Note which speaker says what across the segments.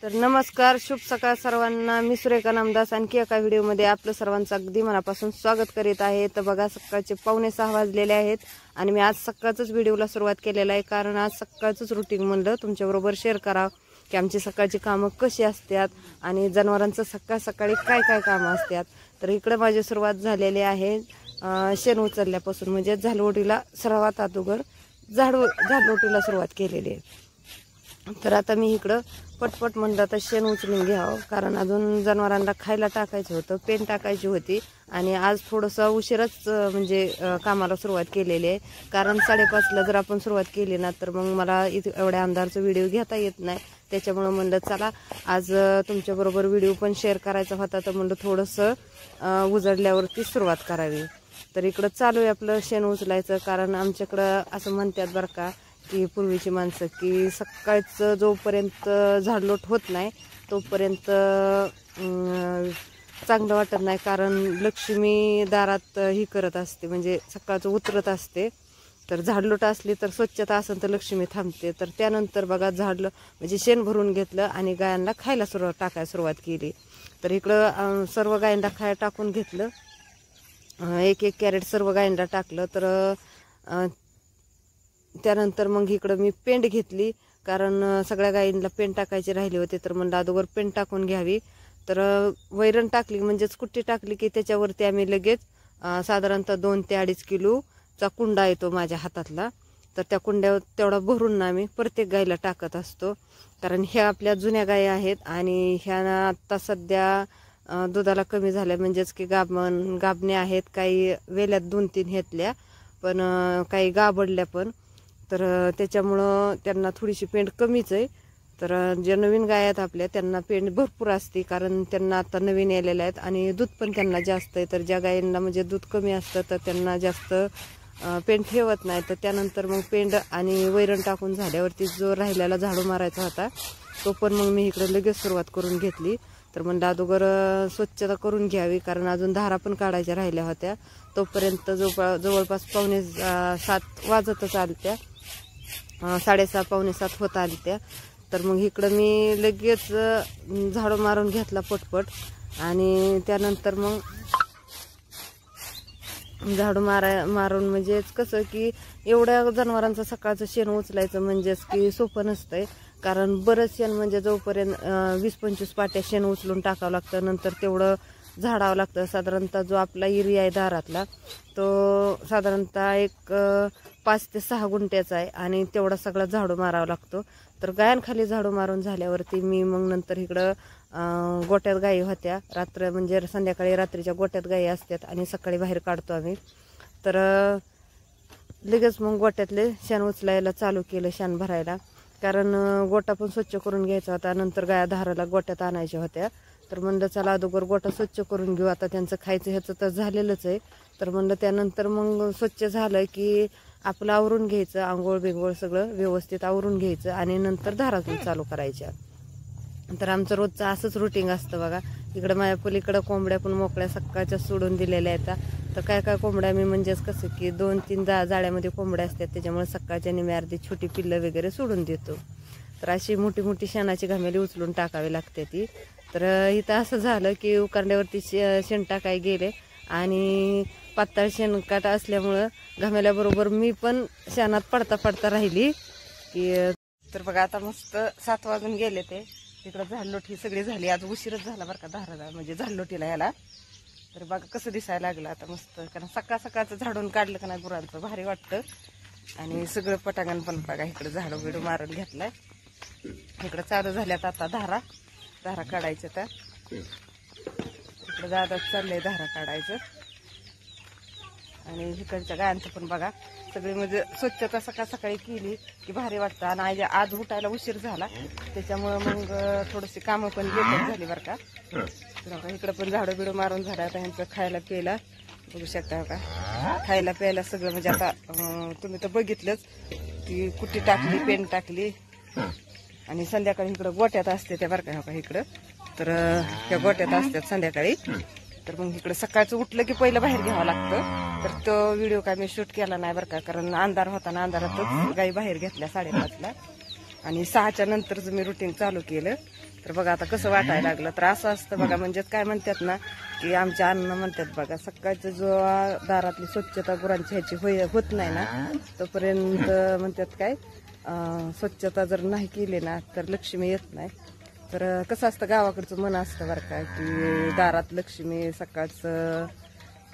Speaker 1: तर नमस्कार, शुभ सकाळ सर्वांना। मी सुरेखा नामदास आणखी एका व्हिडिओमध्ये आपलं सर्वांचं अगदी मनापासून स्वागत करीत आहे। तर बघा, सकाळचे 5:45 वाजलेले आहेत आणि मी आज सकाळचंच व्हिडिओला सुरुवात केलेला आहे, कारण आज सकाळचंच रुटीन म्हणलं तुमच्याबरोबर शेअर करावं की आमची सकाळची कामं कशी असतात आणि जनावरांचं सकाळ सकाळी काय काय कामं असतात। तर इकडे माझी सुरुवात झालेली आहे शेण उचलल्यापासून, म्हणजे झाडलोटीला सर्वात अगोदर झाडलोटीला सुरुवात केलेली आहे। तर आता मी इकडं पटपट म्हणलं तर शेण उचलून घ्यावं, कारण अजून जनावरांना खायला टाकायचं होतं, पेन टाकायची होती आणि आज थोडंसं उशिराच म्हणजे कामाला सुरुवात केलेली आहे। कारण 5:30ला जर आपण सुरुवात केली ना तर मग मला एवढ्या अंधारचा व्हिडिओ घेता येत नाही। त्याच्यामुळे म्हणलं चला आज तुमच्याबरोबर व्हिडिओ पण शेअर करायचा होता, तर म्हणलं थोडंसं उजडल्यावरती सुरुवात करावी। तर इकडं चालू आहे आपलं शेण उचलायचं, कारण आमच्याकडं असं म्हणतात बरं का की पूर्वीची माणसं की सकाळचं जोपर्यंत झाडलोट होत नाही तोपर्यंत चांगलं वाटत नाही, कारण लक्ष्मी दारात ही करत असते, म्हणजे सकाळचं उतरत असते। तर झाडलोट असली तर स्वच्छता असेल तर लक्ष्मी थांबते। तर त्यानंतर बघा झाडलं म्हणजे शेण भरून घेतलं आणि गायांना खायला टाकायला सुरुवात केली। तर इकडं सर्व गायांना खायला टाकून घेतलं, एक कॅरेट सर्व गायांना टाकलं। तर त्यानंतर मग इकडं मी पेंड घेतली, कारण सगळ्या गायींना पेंड टाकायचे राहिले होते। तर म्हणलं अगोदर पेंड टाकून घ्यावी। तर वैरण टाकली म्हणजेच कुट्टी टाकली की त्याच्यावरती आम्ही लगेच साधारणतः 2 ते 2.5 किलोचा कुंडा येतो माझ्या हातातला। तर त्या कुंड्यावर तेवढा भरून ना आम्ही प्रत्येक गायीला टाकत असतो, कारण ह्या आपल्या जुन्या गायी आहेत आणि ह्या आत्ता सध्या दुधाला कमी झाल्या, म्हणजेच की गाभण्या आहेत, काही वेल्यात 2-3 घेतल्या पण काही गाबडल्या पण। तर त्याच्यामुळं त्यांना थोडीशी पेंड कमीच आहे। तर ज्या नवीन गाय आहेत आपल्या त्यांना पेंड भरपूर असते, कारण त्यांना आता नवीन आलेल्या आहेत आणि दूध पण त्यांना जास्त आहे। तर ज्या गायींना म्हणजे दूध कमी असतं तर त्यांना जास्त पेंड ठेवत नाही। तर त्यानंतर मग पेंड आणि वैरण टाकून झाल्यावरती जो राहिलेला झाडू मारायचा होता तो पण मग मी इकडे लगेच सुरुवात करून घेतली। तर म्हणलं अगोदर स्वच्छता करून घ्यावी, कारण अजून धारा पण काढायच्या राहिल्या होत्या। तोपर्यंत जवळपास 6:45 वाजतच आलत्या, 6:30 6:45 होत आलत्या। तर मग इकडं मी लगेच झाडू मारून घेतला पटपट आणि त्यानंतर मग झाडू मारून म्हणजेच कसं की एवढ्या जनावरांचं सकाळचं शेण उचलायचं म्हणजेच की सोपं नसतंय, कारण बरंच शेण म्हणजे जोपर्यंत 20-25 पाट्या शेण उचलून टाकावं लागतं, नंतर तेवढं झाडावं लागतं। साधारणतः जो आपला एरिया आहे दारातला तो साधारणतः एक 5 ते 6 गुंठ्याचा आहे आणि तेवढा सगळा झाडू मारावा लागतो। तर गायांखाली झाडू मारून झाल्यावरती मी मग नंतर इकडं गोट्यात गायी होत्या, म्हणजे संध्याकाळी रात्रीच्या गोट्यात गायी असतात आणि सकाळी बाहेर काढतो आम्ही। तर लगेच मग गोट्यातले शेण उचलायला चालू केलं, शेण भरायला, कारण गोटा पण स्वच्छ करून घ्यायचा होता। नंतर गाया धाराला गोट्यात आणायच्या होत्या। तर म्हणलं चला अगोदर गोटा स्वच्छ करून घेऊ, आता त्यांचं खायचं ह्याचं तर झालेलंच आहे। तर म्हणलं त्यानंतर मग स्वच्छ झालं की आपलं आवरून घ्यायचं, आंघोळ बिंघोळ सगळं व्यवस्थित आवरून घ्यायचं आणि नंतर धारातून चालू करायच्या। तर आमचं रोजचं असंच रुटीन असतं बघा। इकडं माझ्या पलीकडं कोंबड्या पण मोकळ्या सकाळच्या सोडून दिलेल्या आहेत। तर काय काय कोंबड्या मी म्हणजेच कसं की 2-3 जाळ्यामध्ये कोंबड्या असतात, त्याच्यामुळे सकाळच्या निम्या अर्धी छोटी पिल्लं वगैरे सोडून देतो। तर अशी मोठी मोठी शेणाची घमेली उचलून टाकावी लागते ती। तर इथं असं झालं की उकारड्यावरती शेण टाकाय गेले आणि पातळ शेणकाट असल्यामुळं घमेल्याबरोबर मी पण शेणात पडता पडता राहिली की। तर बघा आता मस्त 7 वाजून गेले, ते तिकडं झाडलोटी सगळी झाली। आज उशीरच झाला बरं का धाराला, म्हणजे झाडलोटीला याला। तर बघा कसं दिसायला लागलं आता मस्त, कारण सकाळ सकाळचं झाडून काढलं का नाही गुरांचं भारी वाटतं। आणि सगळं पटांगण पण बघा इकडं झाडू बिडू मारून घेतलाय। इकडं चालू झाल्यात आता धारा काढायचं। तर इकडं दादा चाललंय धारा काढायचं आणि इकडच्या गायांचं पण बघा सगळी म्हणजे स्वच्छता सकाळ सकाळी केली की भारी वाटतं। आणि आज उठायला उशीर झाला त्याच्यामुळं मग थोडीशी कामं पण लेटच झाली बरं का। तर इकडं पण झाडू बिडू मारून झालं। आता ह्यांचं खायला प्यायला बघू शकता का, खायला प्यायला सगळं म्हणजे आता तुम्ही तर बघितलंच की कुट्टी टाकली, पेन टाकली आणि संध्याकाळी इकडं गोट्यात असते त्या बरं का इकडं। तर त्या गोट्यात असतात संध्याकाळी। तर मग इकडं सकाळचं उठलं की पहिलं बाहेर घ्यावं लागतं। तर तो व्हिडिओ काय मी शूट केला नाही बरं का, कारण अंधार होता ना, अंधारातच गाई बाहेर घेतल्या 5:30ला। आणि 6च्या नंतरच मी रुटीन चालू केलं. तर बघा आता कसं वाटायला लागलं. तर असं असतं बघा, म्हणजे काय म्हणतात ना की आमच्या अण्णा म्हणतात बघा, सकाळचं जो दारातली स्वच्छता गुरांची ह्याची होत नाही ना तोपर्यंत म्हणतात काय स्वच्छता जर नाही केली ना तर लक्ष्मी येत नाही. तर कसं असतं गावाकडचं मन असतं बरं का की दारात लक्ष्मी सकाळचं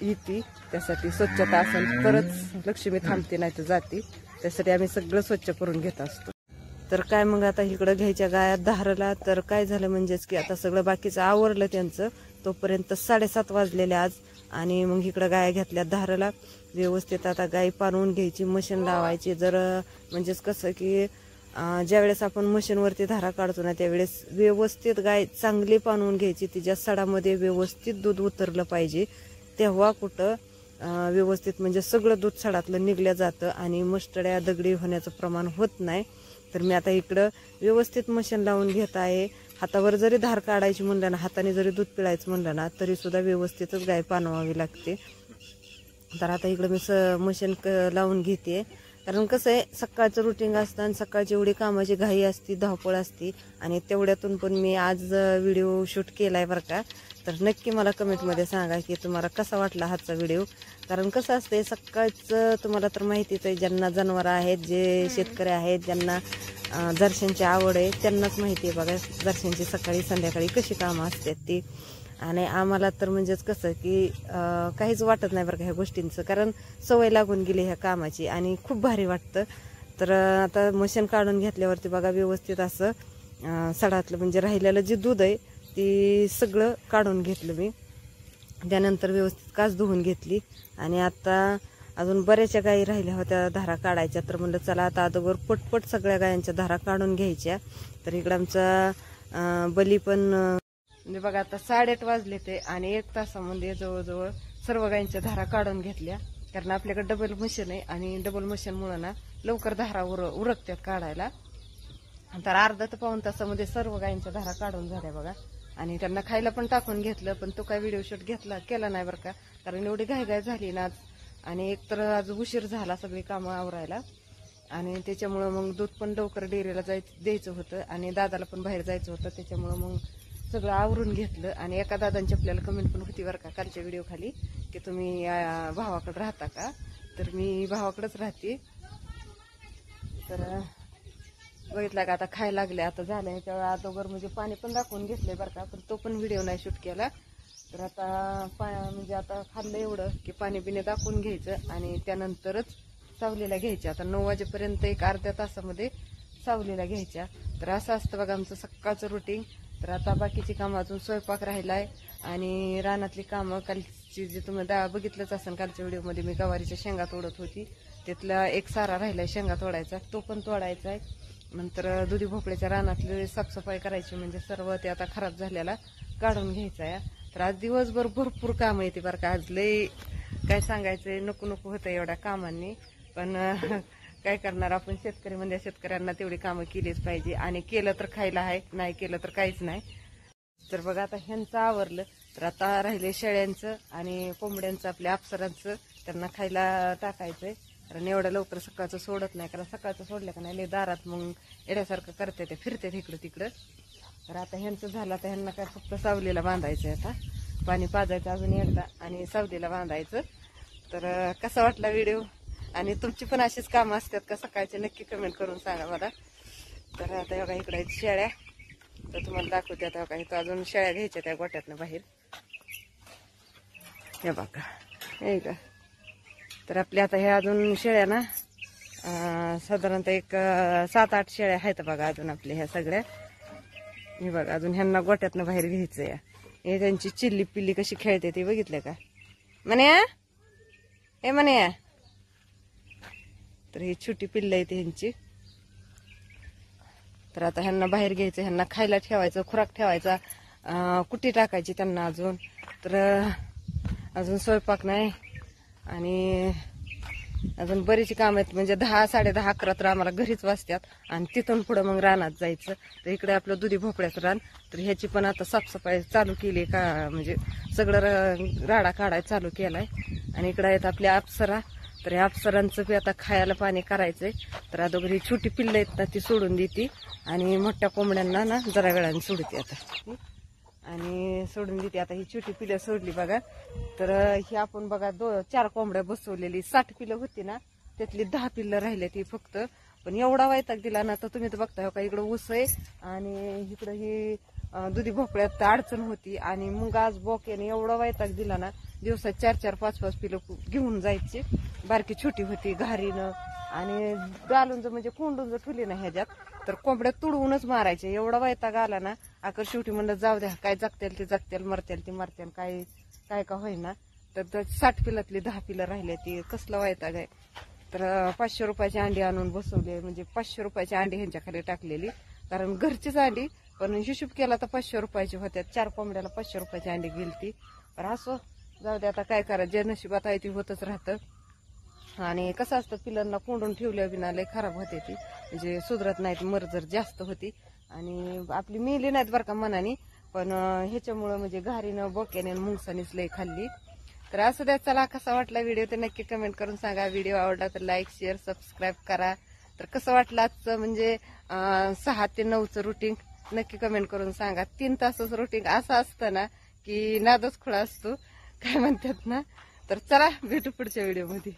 Speaker 1: येते, त्यासाठी स्वच्छता असेल तरच लक्ष्मी थांबते नाही तर जाते. त्यासाठी आम्ही सगळं स्वच्छ करून घेत असतो. तर काय मग आता इकडं घ्यायच्या गाया धारला. तर काय झालं म्हणजेच की आता सगळं बाकीचं आवरलं त्यांचं, तोपर्यंत 7:30 वाजलेले आज. आणि मग इकडं गाया घेतल्या धारला व्यवस्थित. आता गाय पाणवून घ्यायची, मशीन लावायची. जर म्हणजेच कसं की ज्यावेळेस आपण मशीनवरती धारा काढतो ना त्यावेळेस व्यवस्थित गाय चांगली पाणवून घ्यायची, तिच्या सडामध्ये व्यवस्थित दूध उतरलं पाहिजे, तेव्हा कुठं व्यवस्थित म्हणजे सगळं दूध सडातलं निघलं जातं आणि मस्टड्या दगडी होण्याचं प्रमाण होत नाही. तर मी आता इकडं व्यवस्थित मशीन लावून घेत आहे. हातावर जरी धार काढायची म्हणलं ना, हाताने जरी दूध पिळायचं म्हणलं ना तरी सुद्धा व्यवस्थितच गाय पाणवावी लागते. तर आता इकडं मी मशीन लावून घेते. कारण कसं आहे सकाळचं रुटीन असतं आणि सकाळची एवढी कामाची घाई असती, धावपळ असती. आणि तेवढ्यातून पण मी आज व्हिडिओ शूट केलाय बरं का. तर नक्की मला कमेंटमध्ये सांगा की तुम्हाला कसा वाटला आजचा व्हिडिओ. कारण कसं असते सकाळचं तुम्हाला तर माहितीच आहे, ज्यांना जनावरं आहेत, जे शेतकरी आहेत, ज्यांना जर्शांची आवड आहे त्यांनाच माहिती आहे बघा जर्शांची सकाळी संध्याकाळी कशी कामं असतात ती. आणि आम्हाला तर म्हणजेच कसं की काहीच वाटत नाही बरं का ह्या गोष्टींचं, कारण सवय लागून गेली ह्या कामाची आणि खूप भारी वाटतं. तर आता मशीन काढून घेतल्यावरती बघा व्यवस्थित असं सडातलं म्हणजे राहिलेलं जे दूध आहे ती सगळं काढून घेतलं मी. त्यानंतर व्यवस्थित कास धुवून घेतली. आणि आता अजून बऱ्याचशा गायी राहिल्या होत्या धारा काढायच्या. तर म्हणलं चला आता अगोदर पटपट सगळ्या गायांच्या धारा काढून घ्यायच्या. तर इकडं आमचा बली पण म्हणजे बघा आता 8:30 वाजले ते आणि 1 तासामध्ये जवळजवळ सर्व गायींच्या धारा काढून घेतल्या. कारण आपल्याकडे डबल मशीन आहे आणि डबल मशीनमुळे ना लवकर धारा उरकतात काढायला. तर अर्धा ते पाऊण तासामध्ये सर्व गायींच्या धारा काढून झाल्या बघा. आणि त्यांना खायला पण टाकून घेतलं, पण तो काय व्हिडिओ शूट केला नाही बरं का, कारण एवढी घाई झाली ना आज. आणि एकतर आज उशीर झाला सगळी कामं आवरायला आणि त्याच्यामुळं मग दूध पण लवकर डेअरीला द्यायचं होतं आणि दादाला पण बाहेर जायचं होतं. त्याच्यामुळं मग सगळं आवरून घेतलं. आणि एका दादांची आपल्याला कमेंट पण होती बरं का कालच्या व्हिडिओ खाली की तुम्ही भावाकडे राहता का. तर मी भावाकडेच राहते. तर बघितलं का आता खायला लागले, आता झालंय तेव्हा अगोदर म्हणजे पाणी पण दाखवून घेतलंय बरं का, पण तो पण व्हिडिओ नाही शूट केला. तर आता म्हणजे आता खाल्लं एवढं की पाणी बिणे दाखवून घ्यायचं आणि त्यानंतरच सावलीला घ्यायच्या. आता 9 वाजेपर्यंत एक अर्ध्या तासामध्ये सावलीला घ्यायच्या. तर असं असतं बघा आमचं सकाळचं रुटीन. तर आता बाकीची कामं अजून स्वयंपाक राहिलाय आणि रानातली कामं कालची जे तुम्ही बघितलंच असेल कालच्या व्हिडिओमध्ये मी गवारीच्या शेंगा तोडत होती, त्यातला एक सारा राहिलाय शेंगा तोडायचा, तो पण तोडायचा आहे. नंतर दुधी भोपळ्याच्या रानातली साफसफाई करायची, म्हणजे सर्व ते आता खराब झालेला काढून घ्यायचा आहे. तर आज दिवसभर भरपूर कामं येते बरं का. आज लय काय सांगायचंय नको होतं एवढ्या कामांनी, पण काय करणार आपण शेतकरी म्हणजे शेतकऱ्यांना तेवढी कामं केलीच पाहिजे. आणि केलं तर खायला आहे, नाही केलं तर काहीच नाही. तर बघा आता ह्यांचं आवरलं. तर आता राहिले शेळ्यांचं आणि कोंबड्यांचं आपल्या अप्सरांचं त्यांना खायला टाकायचंय. कारण एवढ्या लवकर सकाळचं सोडत नाही, कारण सकाळचं सोडलं का नाही दारात मग येण्यासारखं करते ते फिरते इकडं तिकडं. तर आता ह्यांचं झालं, तर ह्यांना काय फक्त सावलीला बांधायचंय, आता पाणी पाजायचं अजून एकदा आणि सावलीला बांधायचं. तर कसा वाटला व्हिडिओ आणि तुमची पण अशीच कामं असतात का सकाळचे नक्की कमेंट करून सांगा मला. तर आता बघा इकडे शेळ्या, तर तुम्हाला दाखवते आता बघा इथं अजून शेळ्या घ्यायच्या त्या गोट्यातनं बाहेर. हे बघा हे का. तर आपल्या आता हे अजून शेळ्या ना साधारणतः एक 7-8 शेळ्या आहेत बघा अजून आपल्या ह्या सगळ्या. हे बघा अजून ह्यांना गोट्यातनं बाहेर घ्यायचं या. हे त्यांची चिल्ली पिल्ली कशी खेळते ते बघितलं का म्हणे हे म्हणे. तर ही छोटी पिल्लं आहे ह्यांची. तर आता ह्यांना बाहेर घ्यायचं, ह्यांना खायला ठेवायचं, खुराक ठेवायचा, कुटी टाकायची त्यांना अजून. तर अजून स्वयंपाक नाही आणि अजून बरीच कामं आहेत, म्हणजे 10, 10:30, 11 तर आम्हाला घरीच वाजतात आणि तिथून पुढं मग रानात जायचं. तर इकडे आपलं दुधी भोपळ्याचं रान, तर ह्याची पण आता साफसफाई चालू केली का, म्हणजे सगळं राडा काढायला चालू केलाय. आणि इकडे आहेत आपल्या अप्सरा, तर या अप्सरांचं बी आता खायला पाणी करायचंय. तर अगोदर ही छोटी पिल्लं आहेत ना ती सोडून देते आणि मोठ्या कोंबड्यांना ना जरा वेळाने सोडते आता आणि सोडून देते. आता ही छोटी पिल्लं सोडली बघा. तर ही आपण बघा 4 कोंबड्या बसवलेली 60 पिल्लं होती ना त्यातली 10 पिल्लं राहिले ती फक्त. पण एवढा वैताग दिला ना तर तुम्ही तर बघताय का इकडं ऊस आहे आणि इकडं ही दुधी भोपळ्यात अडचण होती आणि मग आज बोक्याने एवढा वैताग दिला ना. दिवसात 4-4, 5-5 पिलं घेऊन जायची. बारकी छोटी होती घारीनं आणि घालून जर म्हणजे कोंडून जर ठुली ना ह्याच्यात तर कोंबड्या तुडवूनच मारायचे. एवढा वैताग आला ना आकर शेवटी म्हणलं जाऊ द्या काय जगतील ते जगतील मरतील ती मरतील काय का होईना. तर 60 पिलातली 10 पिलं राहिले ती कसला वैताग आहे. तर 500 रुपयाची अंडी आणून बसवली म्हणजे 500 रुपयाची अंडी ह्यांच्या खाली टाकलेली कारण घरचीच अंडी पण हिशोब केला तर 500 रुपयाची होत्या. 4 कोंबड्याला 500 रुपयाची अंडी गेलती. तर असं जाऊ दे आता काय करा जे नशिबात आहे ती होतच राहतं. आणि कसं असतं पिलांना कोंडून ठेवल्या बिना लय खराब होते ती म्हणजे सुधरत नाहीत मर जास्त होती आणि आपली मेली नाहीत बरं का मनाने पण ह्याच्यामुळं म्हणजे घारीनं बोक्याने मुंगसानीच लय खाल्ली. तर असं द्या. चला कसा वाटला व्हिडिओ ते नक्की कमेंट करून सांगा. व्हिडिओ आवडला तर लाईक शेअर सबस्क्राईब करा. तर कसं वाटलं आजचं म्हणजे 6 ते 9चं रुटीन नक्की कमेंट करून सांगा. 3 तासाचं रुटीन असं असतं ना की नादच खुळा असतो काय म्हणतात ना. तर चला भेटू पुढच्या व्हिडिओमध्ये.